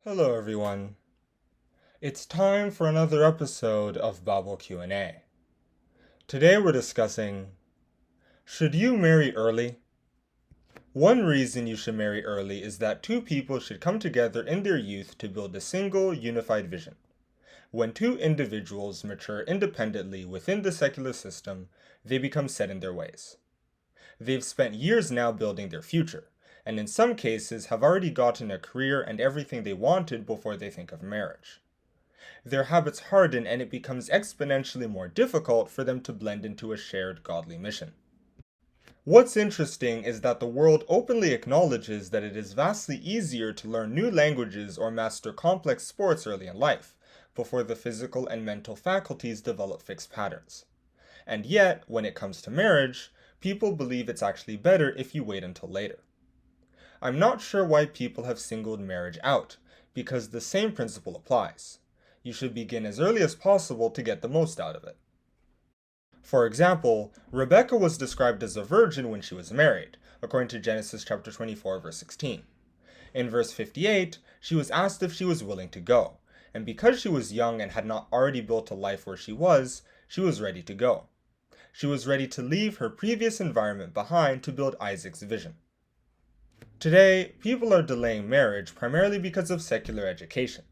Hello everyone. It's time for another episode of Bible Q&A. Today we're discussing, should you marry early? One reason you should marry early is that two people should come together in their youth to build a single, unified vision. When two individuals mature independently within the secular system, they become set in their ways. They've spent years now building their future, and in some cases have already gotten a career and everything they wanted before they think of marriage. Their habits harden and it becomes exponentially more difficult for them to blend into a shared godly mission. What's interesting is that the world openly acknowledges that it is vastly easier to learn new languages or master complex sports early in life, before the physical and mental faculties develop fixed patterns. And yet, when it comes to marriage, people believe it's actually better if you wait until later. I'm not sure why people have singled marriage out, because the same principle applies. You should begin as early as possible to get the most out of it. For example, Rebecca was described as a virgin when she was married, according to Genesis chapter 24, verse 16. In verse 58, she was asked if she was willing to go, and because she was young and had not already built a life where she was ready to go. She was ready to leave her previous environment behind to build Isaac's vision. Today, people are delaying marriage primarily because of secular education.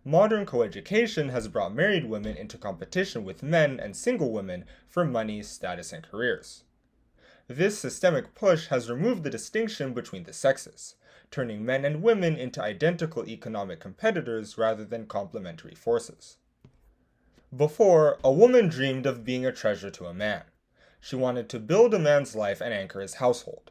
Modern coeducation has brought married women into competition with men and single women for money, status, and careers. This systemic push has removed the distinction between the sexes, turning men and women into identical economic competitors rather than complementary forces. Before, a woman dreamed of being a treasure to a man. She wanted to build a man's life and anchor his household.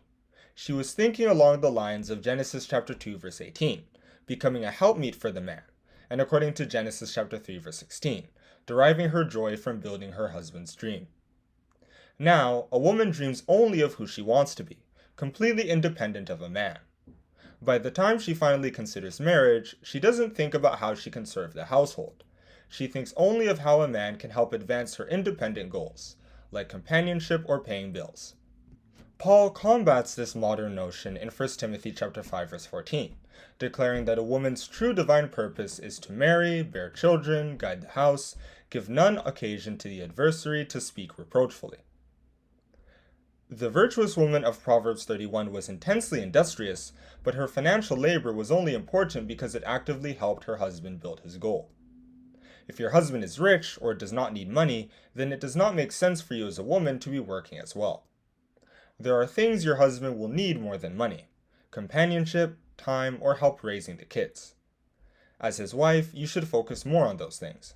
She was thinking along the lines of Genesis chapter 2 verse 18, becoming a helpmeet for the man, and according to Genesis chapter 3 verse 16, deriving her joy from building her husband's dream. Now, a woman dreams only of who she wants to be, completely independent of a man. By the time she finally considers marriage, she doesn't think about how she can serve the household. She thinks only of how a man can help advance her independent goals, like companionship or paying bills. Paul combats this modern notion in 1 Timothy chapter 5 verse 14, declaring that a woman's true divine purpose is to marry, bear children, guide the house, give none occasion to the adversary to speak reproachfully. The virtuous woman of Proverbs 31 was intensely industrious, but her financial labor was only important because it actively helped her husband build his goal. If your husband is rich or does not need money, then it does not make sense for you as a woman to be working as well. There are things your husband will need more than money: companionship, time, or help raising the kids. As his wife, you should focus more on those things.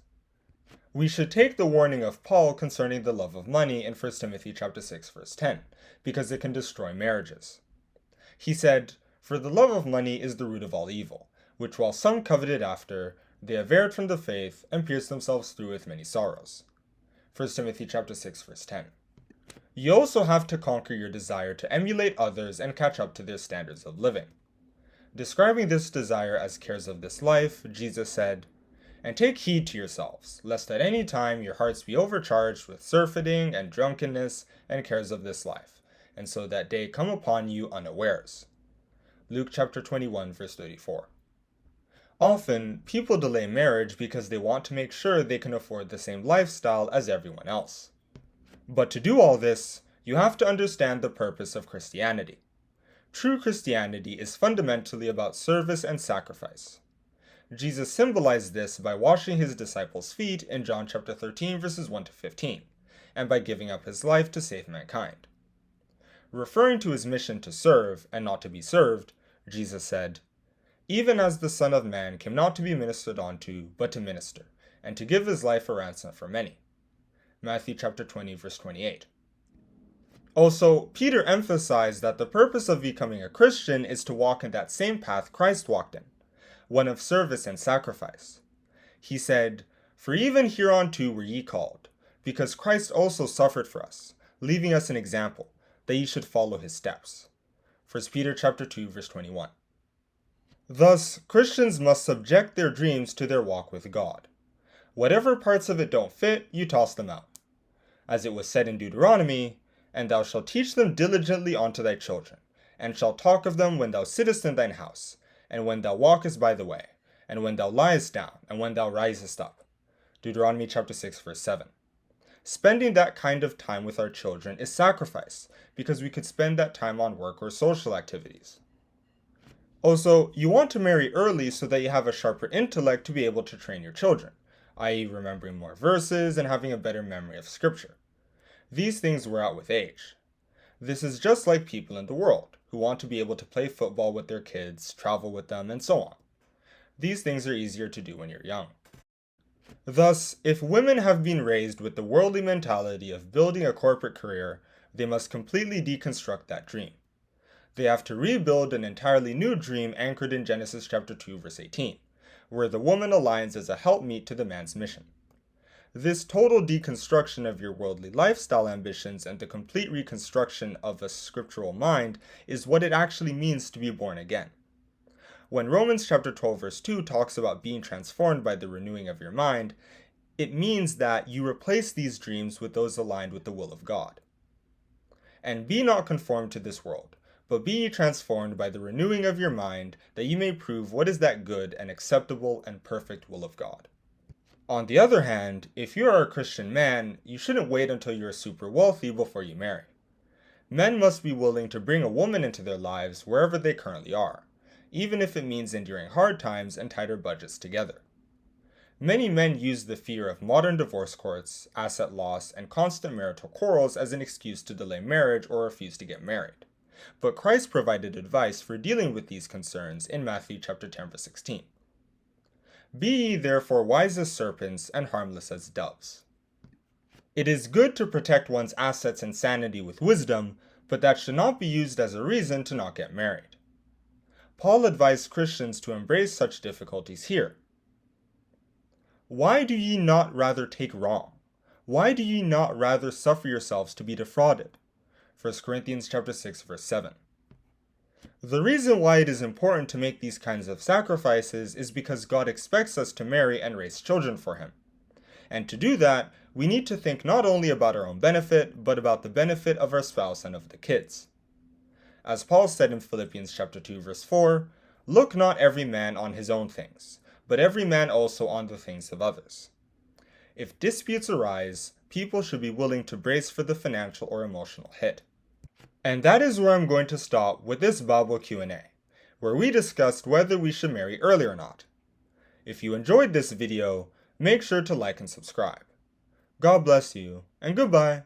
We should take the warning of Paul concerning the love of money in 1 Timothy chapter 6 verse 10, because it can destroy marriages. He said, "For the love of money is the root of all evil, which while some coveted after, they have erred from the faith and pierced themselves through with many sorrows." 1 Timothy chapter 6 verse 10. You also have to conquer your desire to emulate others and catch up to their standards of living. Describing this desire as cares of this life, Jesus said, "And take heed to yourselves, lest at any time your hearts be overcharged with surfeiting and drunkenness and cares of this life, and so that day come upon you unawares." Luke chapter 21 verse 34. Often, people delay marriage because they want to make sure they can afford the same lifestyle as everyone else. But to do all this, you have to understand the purpose of Christianity. True Christianity is fundamentally about service and sacrifice. Jesus symbolized this by washing his disciples' feet in John chapter 13 verses 1 to 15, and by giving up his life to save mankind. Referring to his mission to serve and not to be served, Jesus said, "Even as the Son of Man came not to be ministered unto, but to minister, and to give his life a ransom for many." Matthew chapter 20 verse 28. Also, Peter emphasized that the purpose of becoming a Christian is to walk in that same path Christ walked in, one of service and sacrifice. He said, "For even hereunto were ye called, because Christ also suffered for us, leaving us an example, that ye should follow his steps." 1 Peter chapter 2 verse 21. Thus, Christians must subject their dreams to their walk with God. Whatever parts of it don't fit, you toss them out. As it was said in Deuteronomy, "And thou shalt teach them diligently unto thy children, and shalt talk of them when thou sittest in thine house, and when thou walkest by the way, and when thou liest down, and when thou risest up. Deuteronomy chapter 6, verse 7. Spending that kind of time with our children is sacrifice, because we could spend that time on work or social activities. Also, you want to marry early so that you have a sharper intellect to be able to train your children, i.e. remembering more verses and having a better memory of scripture. These things wear out with age. This is just like people in the world, who want to be able to play football with their kids, travel with them, and so on. These things are easier to do when you're young. Thus, if women have been raised with the worldly mentality of building a corporate career, they must completely deconstruct that dream. They have to rebuild an entirely new dream anchored in Genesis chapter 2, verse 18, where the woman aligns as a helpmeet to the man's mission. This total deconstruction of your worldly lifestyle ambitions and the complete reconstruction of a scriptural mind is what it actually means to be born again. When Romans chapter 12 verse 2 talks about being transformed by the renewing of your mind, it means that you replace these dreams with those aligned with the will of God. And be not conformed to this world, but be ye transformed by the renewing of your mind, that ye may prove what is that good and acceptable and perfect will of God. On the other hand, if you are a Christian man, you shouldn't wait until you are super wealthy before you marry. Men must be willing to bring a woman into their lives wherever they currently are, even if it means enduring hard times and tighter budgets together. Many men use the fear of modern divorce courts, asset loss, and constant marital quarrels as an excuse to delay marriage or refuse to get married. But Christ provided advice for dealing with these concerns in Matthew chapter 10 verse 16. Be ye therefore wise as serpents and harmless as doves. It is good to protect one's assets and sanity with wisdom, but that should not be used as a reason to not get married. Paul advised Christians to embrace such difficulties here. Why do ye not rather take wrong? Why do ye not rather suffer yourselves to be defrauded? 1 Corinthians chapter 6 verse 7. The reason why it is important to make these kinds of sacrifices is because God expects us to marry and raise children for Him. And to do that, we need to think not only about our own benefit, but about the benefit of our spouse and of the kids. As Paul said in Philippians chapter 2 verse 4, "Look not every man on his own things, but every man also on the things of others." If disputes arise, people should be willing to brace for the financial or emotional hit. And that is where I'm going to stop with this Bible Q&A, where we discussed whether we should marry early or not. If you enjoyed this video, make sure to like and subscribe. God bless you, and goodbye.